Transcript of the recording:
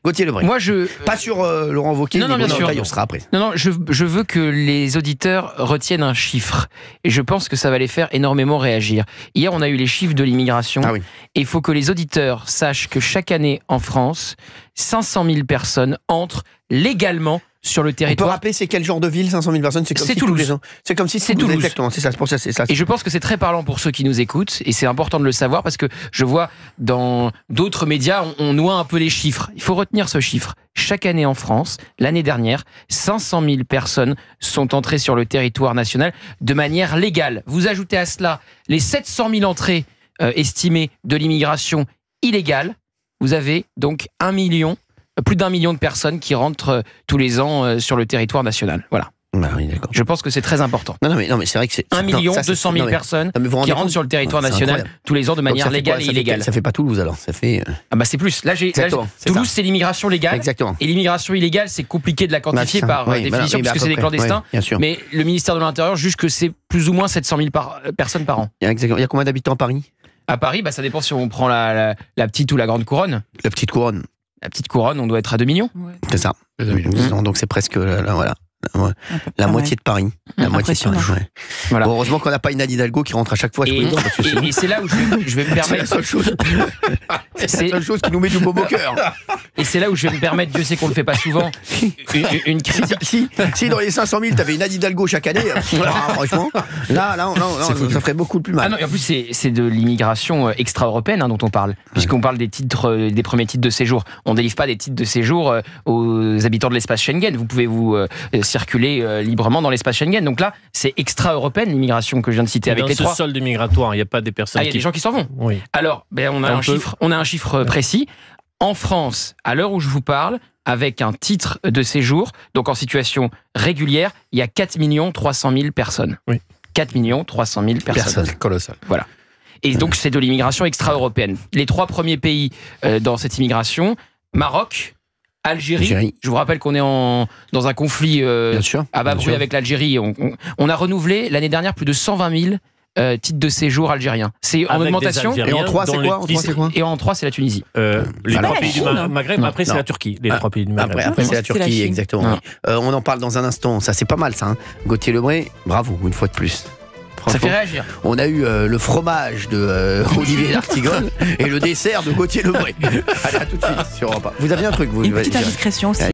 Gauthier Lebret. Moi, Pas sur Laurent Wauquiez, non, bien sûr. on sera après. Non, je veux que les auditeurs retiennent un chiffre. Et je pense que ça va les faire énormément réagir. Hier, on a eu les chiffres de l'immigration. Ah oui. Et il faut que les auditeurs sachent que chaque année, en France, 500 000 personnes entrent légalement sur le On peut territoire. rappeler c'est quel genre de ville, 500 000 personnes? C'est comme C'est si Toulouse. tous les ans. C'est comme si C'est Toulouse. Toulouse. Exactement, c'est ça, c'est pour ça, c'est ça. Et je pense que c'est très parlant pour ceux qui nous écoutent, et c'est important de le savoir parce que je vois dans d'autres médias, on noie un peu les chiffres. Il faut retenir ce chiffre. Chaque année en France, l'année dernière, 500 000 personnes sont entrées sur le territoire national de manière légale. Vous ajoutez à cela les 700 000 entrées estimées de l'immigration illégale. Vous avez donc plus d'1 million de personnes qui rentrent tous les ans sur le territoire national. Voilà. Bah oui, d'accord. Je pense que c'est très important. Non, mais c'est vrai que c'est 1 200 000 personnes qui rentrent sur le territoire national tous les ans de manière légale et illégale. Ça fait pas Toulouse alors, ça fait. Ah bah c'est plus. Là, Toulouse, c'est l'immigration légale. Exactement. Et l'immigration illégale, c'est compliqué de la quantifier par définition, puisque c'est des clandestins. Oui, bien sûr. Mais le ministère de l'Intérieur juge que c'est plus ou moins 700 000 personnes par an. Exactement. Il y a combien d'habitants à Paris? À Paris, ça dépend si on prend la petite ou la grande couronne. La petite couronne. La petite couronne, on doit être à 2 millions. Ouais. C'est ça. Donc c'est presque la moitié de Paris. La moitié de Paris. Ouais. Voilà. Bon, heureusement qu'on n'a pas une Anne Hidalgo qui rentre à chaque fois. Et c'est là où je vais me C'est la permettre. seule chose. C'est la seule chose qui nous met du baume au cœur. Et c'est là où je vais me permettre, Dieu sait qu'on le fait pas souvent, une critique. Si dans les 500 000, t'avais une Anne Hidalgo chaque année, franchement, là, ça ferait beaucoup plus mal. Ah non, et en plus, c'est de l'immigration extra-européenne dont on parle, puisqu'on parle des premiers titres de séjour. On ne délivre pas des titres de séjour aux habitants de l'espace Schengen. Vous pouvez vous circuler librement dans l'espace Schengen. Donc là, c'est extra-européenne, l'immigration que je viens de citer avec les trois. Dans ce solde migratoire, il n'y a pas des personnes il y a des gens qui s'en vont. Oui. Alors, on a un chiffre précis. En France, à l'heure où je vous parle, avec un titre de séjour, donc en situation régulière, il y a 4 300 000 personnes. Oui. 4 300 000 personnes. Colossal. Voilà. Et donc, c'est de l'immigration extra-européenne. Les 3 premiers pays dans cette immigration, Maroc, Algérie. Je vous rappelle qu'on est dans un conflit à bas bruit avec l'Algérie. On a renouvelé l'année dernière plus de 120 000 titres de séjour algériens. C'est en augmentation. Et en 3, c'est quoi? Et en 3, c'est la Tunisie. Les 3 pays du Maghreb, mais après c'est la Turquie. Les 3 pays du Maghreb. Après c'est la Turquie, exactement. On en parle dans un instant. Ça, c'est pas mal, ça. Gauthier Lebret, bravo, une fois de plus. Ça fait réagir. On a eu le fromage de Olivier D'Artigol et le dessert de Gauthier Lebret. Allez, à tout de suite sur Europe 1. Vous aviez un truc, vous? Une petite indiscrétion aussi.